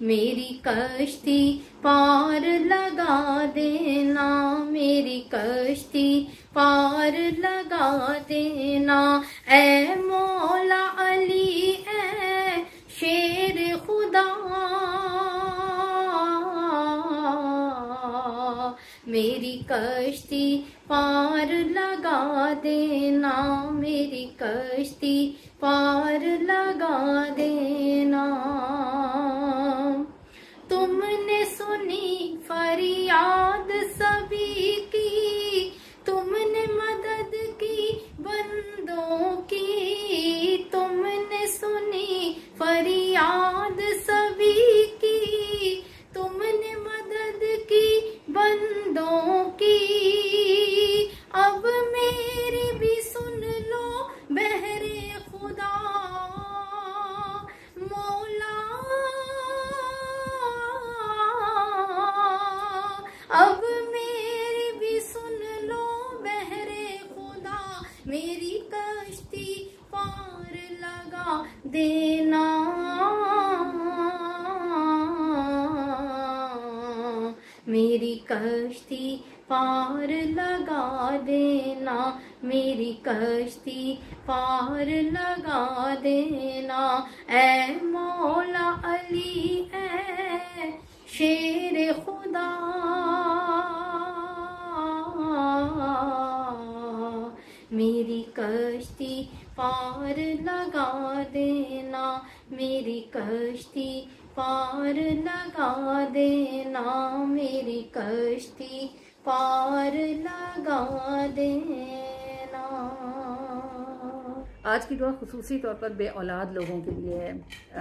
मेरी कश्ती पार लगा देना, मेरी कश्ती पार लगा देना। ऐ मौला अली ऐ शेर खुदा, मेरी मेरी कश्ती पार लगा देना, मेरी कश्ती पार लगा देना। तुमने सुनी फरियाद सभी की, तुमने मदद की बंदों की, तुमने सुनी फरियाद सभी की, तुमने मदद की बंदों की। अब मेरी भी सुन लो बहरे खुदा मौला, अब मेरी भी सुन लो बहरे खुदा, मेरी कश्ती पार लगा देना, मेरी कश्ती पार लगा देना, मेरी कश्ती पार लगा देना। ऐ मौला अली ऐ शेर खुदा, मेरी कश्ती पार लगा देना, मेरी कश्ती पार लगा देना, मेरी कश्ती पार लगा देना। आज की दुआ खुसूसी तौर पर बे औलाद लोगों के लिए है।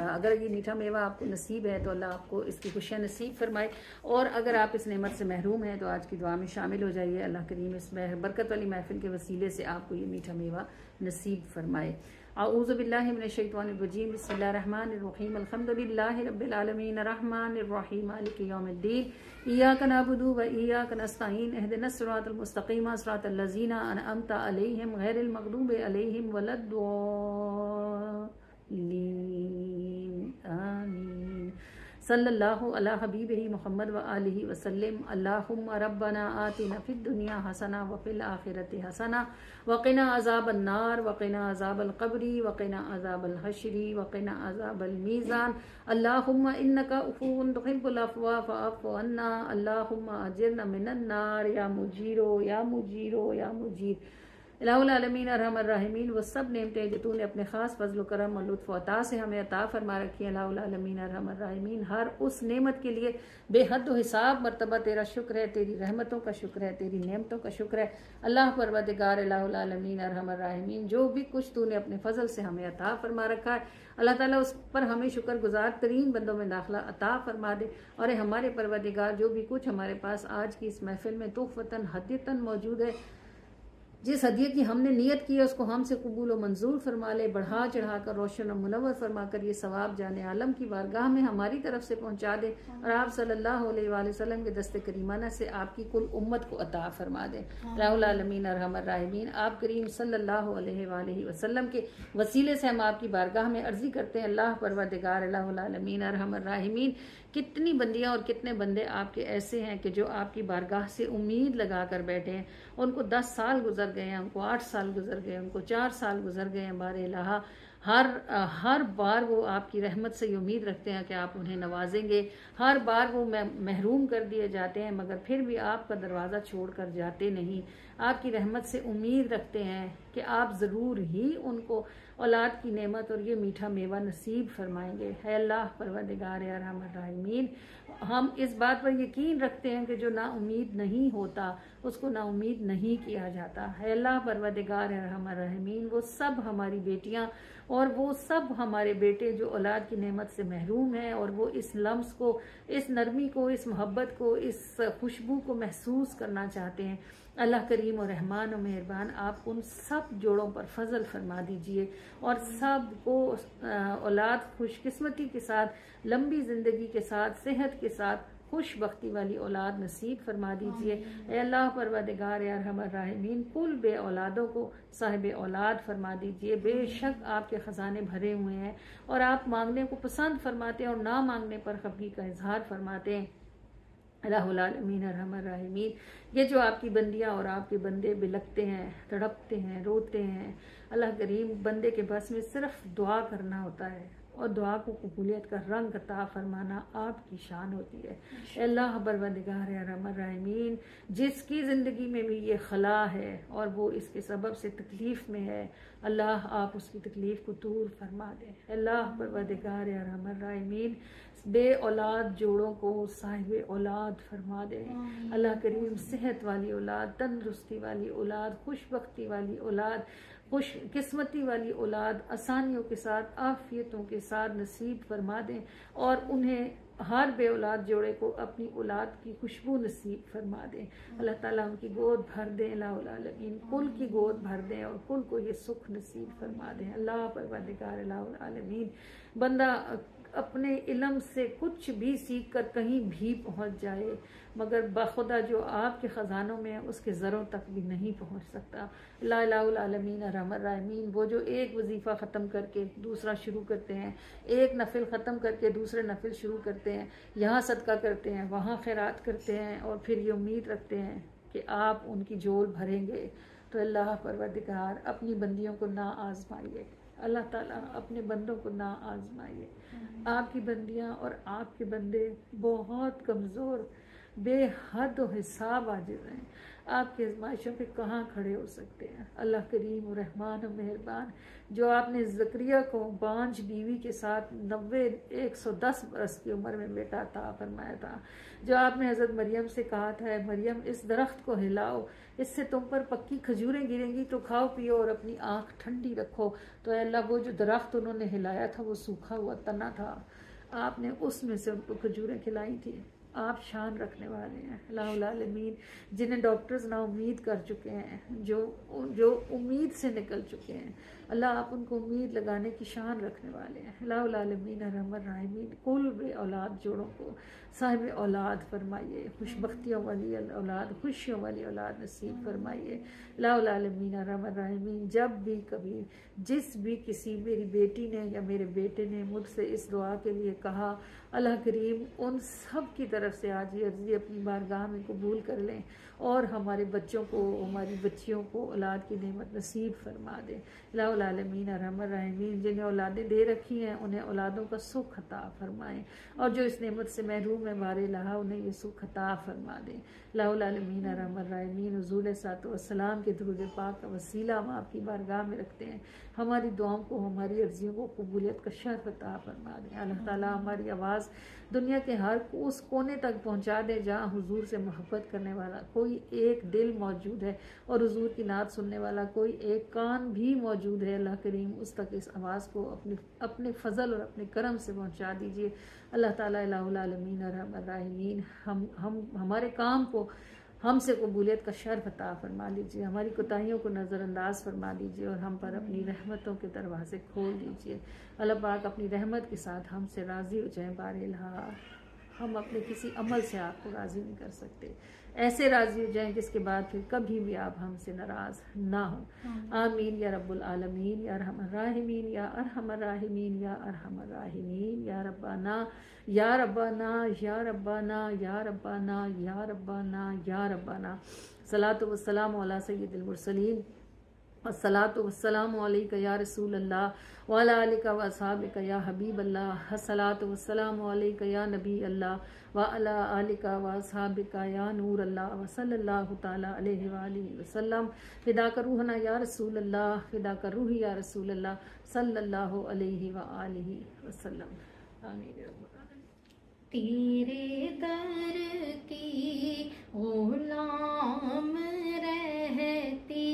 अगर ये मीठा मेवा आपको नसीब है तो अल्लाह आपको इसकी खुशियाँ नसीब फरमाए, और अगर आप इस नेमत से महरूम हैं तो आज की दुआ में शामिल हो जाइए। अल्लाह करीम इस बरकत वाली महफिल के वसीले से आपको ये मीठा मेवा नसीब फरमाए। औज़ु बिल्लाहि मिनश शैतानिर रजीम, बिस्मिल्लाहिर रहमानिर रहीम, अल्हम्दुलिल्लाहि रब्बिल आलमीन, अर्रहमानिर रहीम, मालिकि यौमिद्दीन, इय्याका नअबुदु व इय्याका नस्तईन, इहदिनस सिरातल मुस्तकीम, सिरातल लज़ीना अनअमता अलैहिम गैरिल मग़दूबि अलैहिम वलद्दोल्लीन, आमीन। सल्लल्लाहु अला हबीबिही मुहम्मद व आलिहि वसल्लम। अल्लाहुम्मा रब्बना आतिना फिद दुनिया हसना व फिल आखिरति हसना व क़िना अज़ाबन नार व क़िना अज़ाबल क़ब्री व क़िना अज़ाबल हश्री व क़िना अज़ाबल मीज़ान। अल्लाहुम्मा इन्नका अफ़ूवुन तुहिब्बुल अफ़्वा फ़अफ़ु अन्ना। अल्लाहुम्मा अजिरना मिनन नार या मुजीरो या मुजीरो या मुजीर। इलाहुल आलमीन अर्हमर राहिमीन, वो सब नेमतें जो तूने अपने ख़ास फजल करम और लुत्फ़ अता से हमें अता फरमा रखी है। इलाहुल आलमीन अर्हमर राहिमीन, हर उस नेमत के लिए बेहद हिसाब मर्तबा तेरा शुक्र है, तेरी रहमतों का शुक्र है, तेरी नेमतों का शुक्र है। अल्लाह परवरदिगार इलाहुल आलमीन अर्हमर राहिमीन, जो भी कुछ तूने अपने फजल से हमें अता फरमा रखा है, अल्लाह ताला उस पर हमें शुक्रगुजार तरीन बंदों में दाखिला अता फरमा दे। और हमारे परवरदिगार, जो भी कुछ हमारे पास आज की इस महफिल में तोहफ़तन हदीयतन मौजूद है, जिस हदिया की हमने नियत की है उसको हमसे कबूल और मंजूर फरमा ले, बढ़ा चढ़ा कर रोशन और मुनव्वर फरमा कर ये सवाब जाने आलम की बारगाह में हमारी तरफ से पहुंचा दे, और आप सल्लल्लाहु अलैहि वसल्लम के दस्ते करीमाना से आपकी कुल उम्मत को अता फरमा दे। राहुल आलमीन अरहमर राहिमीन, आप करीम सल्लल्लाहु अलैहि वसल्लम के वसीले से हम आपकी बारगाह में अर्जी करते हैं, अल्लाह परवरदिगार राहुल आलमीन अरहमर राहिमीन, कितनी बंदियां और कितने बंदे आपके ऐसे हैं कि जो आपकी बारगाह से उम्मीद लगा कर बैठे हैं। उनको 10 साल गुजर गए हैं, उनको 8 साल गुजर गए, उनको 4 साल गुजर गए हैं। बारे इलाहा, हर बार वो आपकी रहमत से ये उम्मीद रखते हैं कि आप उन्हें नवाजेंगे। हर बार वो महरूम कर दिए जाते हैं, मगर फिर भी आपका दरवाज़ा छोड़ कर जाते नहीं। आपकी रहमत से उम्मीद रखते हैं कि आप ज़रूर ही उनको औलाद की नेमत और ये मीठा मेवा नसीब फरमाएंगे। है अल्लाह परवरदिगार अर्हमर राहिमीन, हम इस बात पर यकीन रखते हैं कि जो ना उम्मीद नहीं होता उसको ना उम्मीद नहीं किया जाता। है अल्लाह परवरदिगार अर्हमर राहिमीन, वो सब हमारी बेटियां और वो सब हमारे बेटे जो औलाद की नेमत से महरूम हैं, और वो इस लम्स को, इस नरमी को, इस मोहब्बत को, इस खुशबू को महसूस करना चाहते हैं। अल्लाह करीम और रहमान और मेहरबान, आप उन सब जोड़ों पर फजल फरमा दीजिए और सब को औलाद खुशकिस्मती के साथ, लंबी ज़िंदगी के साथ, सेहत के साथ, खुशबख्ती वाली औलाद नसीब फरमा दीजिए। ए अल्लाह परवरदिगार अर्हमर राहिमीन, कुल बे औलादों को साहिब औलाद फरमा दीजिए। बेशक आपके ख़जाने भरे हुए हैं और आप मांगने को पसंद फरमाते हैं और ना मांगने पर खफगी का इजहार फरमाते हैं। अल्लाहुल आलमीन अर्हमर राहिमीन, ये जो आपकी बंदियां और आपके बंदे बिलखते हैं, तड़पते हैं, रोते हैं, अल्लाह करीम, बंदे के बस में सिर्फ दुआ करना होता है और दुआ को कबूलियत का रंग अता फरमाना आपकी शान होती है। अल्लाह परवरदिगार रहमान रहीमीन, जिसकी ज़िंदगी में भी ये खला है और वो इसके सबब से तकलीफ़ में है, अल्लाह आप उसकी तकलीफ़ को दूर फरमा दें। अल्लाह परवरदिगार रहमान रहीमीन, बे औलाद जोड़ों को साहिब औलाद फरमा दें। अल्लाह करीम सेहत वाली औलाद, तंदुरुस्ती वाली औलाद, खुशबख्ती वाली औलाद, खुश किस्मती वाली औलाद आसानियों के साथ, आफियतों के साथ नसीब फरमा दें और उन्हें हर बे औलाद जोड़े को अपनी औलाद की खुशबू नसीब फरमा दें। अल्लाह ताला उनकी गोद भर दें, इलाहुल आलमीन कुल की गोद भर दें और कुल को ये सुख नसीब फरमा दें। अल्लाह परवरदिगार इलाहुल आलमीन, बंदा अपने इल्म से कुछ भी सीख कर कहीं भी पहुंच जाए, मगर बखुदा जो आपके ख़जानों में है उसके ज़रों तक भी नहीं पहुंच सकता। ला इलाहुल आलमीन रहमान रहीमीन, वो जो एक वजीफ़ा ख़त्म करके दूसरा शुरू करते हैं, एक नफिल ख़त्म करके दूसरे नफिल शुरू करते हैं, यहाँ सदका करते हैं, वहाँ खैरात करते हैं और फिर ये उम्मीद रखते हैं कि आप उनकी झोल भरेंगे, तो अल्लाह परवरदिगार अपनी बंदियों को ना आजमाइए। अल्लाह ताला अपने बंदों को ना आजमाइए। आपकी बंदियां और आपके बंदे बहुत कमज़ोर, बेहद हिसाब आजिज़ हैं। आपकी आजमाइशों पे कहाँ खड़े हो सकते हैं। अल्लाह करीम रहमान और मेहरबान, जो आपने ज़करिया को बांझ बीवी के साथ 110 बरस की उम्र में बेटा अता फरमाया था, जो आपने हज़रत मरियम से कहा था, मरियम इस दरख्त को हिलाओ, इससे तुम पर पक्की खजूरें गिरेंगी तो खाओ पियो और अपनी आँख ठंडी रखो, तो अल्लाह वो जो दरख्त उन्होंने हिलाया था वो सूखा हुआ तना था, आपने उसमें से उनको खजूरें खिलाई थी। आप शान रखने वाले हैं अल्लाहुल आलमीन, जिन्हें डॉक्टर्स ना उम्मीद कर चुके हैं, जो उम्मीद से निकल चुके हैं, अल्लाह आप उनको उम्मीद लगाने की शान रखने वाले हैं। अल्लाहुल आलमीन रहमान रहीमीन, कुल बे औलाद जोड़ों को साहिब औलाद फरमाइए, खुशबख्तियों वाली औलाद, खुशियों वाली औलाद नसीब फरमाइए। अल्लाहुल आलमीन रहमान रहीमीन, जब भी कभी जिस भी किसी मेरी बेटी ने या मेरे बेटे ने मुझसे इस दुआ के लिए कहा, अल्लाह करीम उन सब की तरफ से आज ये अर्जी अपनी बारगाह में कबूल कर लें और हमारे बच्चों को, हमारी बच्चियों को औलाद की नेमत नसीब फरमा दें। अल्लाहुल आलमीन रहमान रहीमीन, जिन्हें औलादें दे रखी हैं उन्हें औलादों का सुख अता फरमाएं और जो इस नेमत से महरूम है बारे लहा उन्हें ये सुख अता फरमा दें। अल्लाहुल आलमीन रहमान रहीमीन, हुज़ूर अलैहिस्सलातु वस्सलाम के दुरूद पाक का वसीला हम आपकी बारगाह में रखते हैं, हमारी दुआओं को, हमारी अर्जियों को कबूलियत का शर्फ अता फरमा दें। अल्लाह ताला हमारी आवाज़ दुनिया के हर उस कोने तक पहुंचा दे जहाँ हुजूर से मोहब्बत करने वाला कोई एक दिल मौजूद है और हुजूर की नात सुनने वाला कोई एक कान भी मौजूद है। अल्लाह करीम उस तक इस आवाज़ को अपने फजल और अपने करम से पहुंचा दीजिए। अल्लाह ताला इलाहुल आलमीन रहमान रहीमीन, हम हमारे काम को हमसे कबूलियत का शर्फ अता फरमा लीजिए, हमारी कोताहियों को नज़रअंदाज फरमा लीजिए और हम पर अपनी रहमतों के दरवाजे खोल दीजिए। अल्लाह पाक अपनी रहमत के साथ हमसे राज़ी हो जाएं बारिल्हा। हम अपने किसी अमल से आपको राज़ी नहीं कर सकते, ऐसे राज़ी हो जाएं जिसके बाद फिर कभी भी आप हमसे नाराज़ ना हो। आमीन या रब्बुल आलमीन या रहमान राहिमीन या अरहमर राहिमीन या अरहमर राहिमीन या रब्बाना या रब्बाना या रब्बाना या रब्बाना या रब्बाना या रब्बाना। सलातु वस्सलामु अला सय्यिदिल मुरसलीन, अस्सलातु वस्सलामु अलैका या रसूल अल्लाह व अला आलिका व अस्हाबिका या हबीब अल्लाह। अस्सलातु वस्सलामु अलैका या नबी अल्लाह व अला आलिका व अस्हाबिका या नूर अल्लाह व सल्लल्लाहु तआला अलैहि व आलिहि वसल्लम। फिदा का रूहना या रसूल अल्लाह, फिदा का रूही या रसूल अल्लाह सल्लल्लाहु अलैहि व आलिहि वसल्लम। आमीन। तेरे दर की गुलाम रहती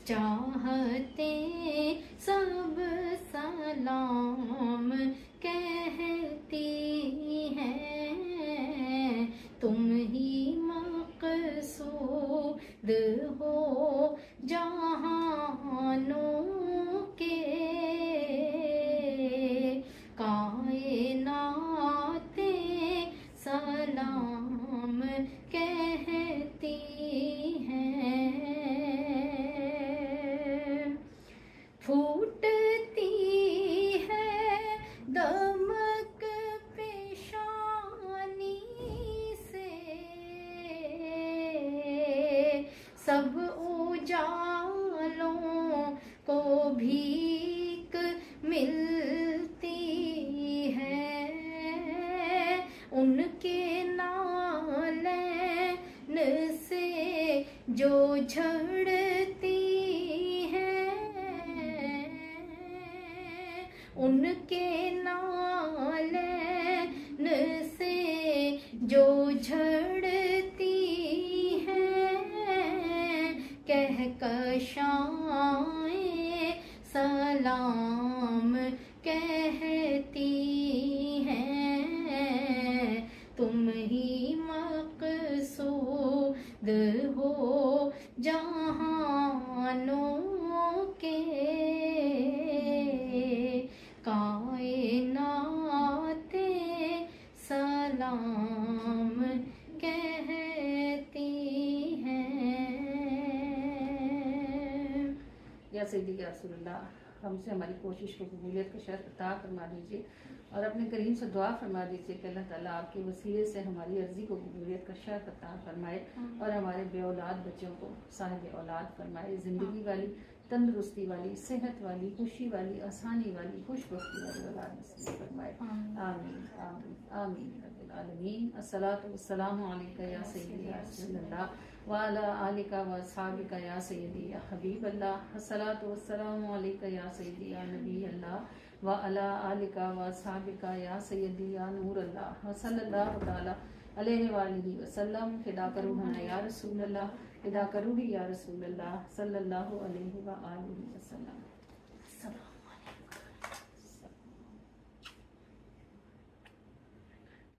चाहते सब सलाम कहती हैं, तुम ही मक़सूद हो जहानों के, कायनाते सलाम कहती हैं। फूटती है दमक पेशानी से, सब उजालों को नालैन से जो झड़ती हैं, उनके नालैन से जो झड़ती हैं, कहकशाएं सलाम कहती हैं। तुम ही मकसूद हो जहानों के, कायनाते सलाम कहती हैं। या सैयदी या रसूलल्लाह, हमसे हमारी कोशिश को कबूलियत का शर्फ अता फरमा दीजिए और अपने करीम से दुआ फरमा दीजिए कि अल्लाह ताला आपके वसीले से हमारी अर्जी को कबूलियत का शर्फ अता फरमाए और हमारे बेऔलाद बच्चों को साहिब औलाद फरमाए, ज़िंदगी वाली, तंदुरुस्ती वाली, सेहत वाली, खुशी वाली, आसानी वाली, खुशबख्ती वाली औलाद नसीब फरमाए। आमीन आमीन आमीन रब्बिल आलमीन। अस्सलातु वस्सलामु अलैका या सय्यदी या रसूलल्लाह व अला आलिका व अस्हाबिका या सय्यदी या हबीबल्लाह। अस्सलातु वस्सलामु अलैका या सय्यदी या नबी अल्लाह व अला आलिका व अस्हाबिका या सय्यदी या नूर अल्लाह व सल्लल्लाहु तआला अलैहि व आलिहि वसल्लम। फिदा करूहना या रसूलल्लाह, फिदा करूही या रसूलल्लाह सल्लल्लाहु अलैहि व आलिहि वसल्लम।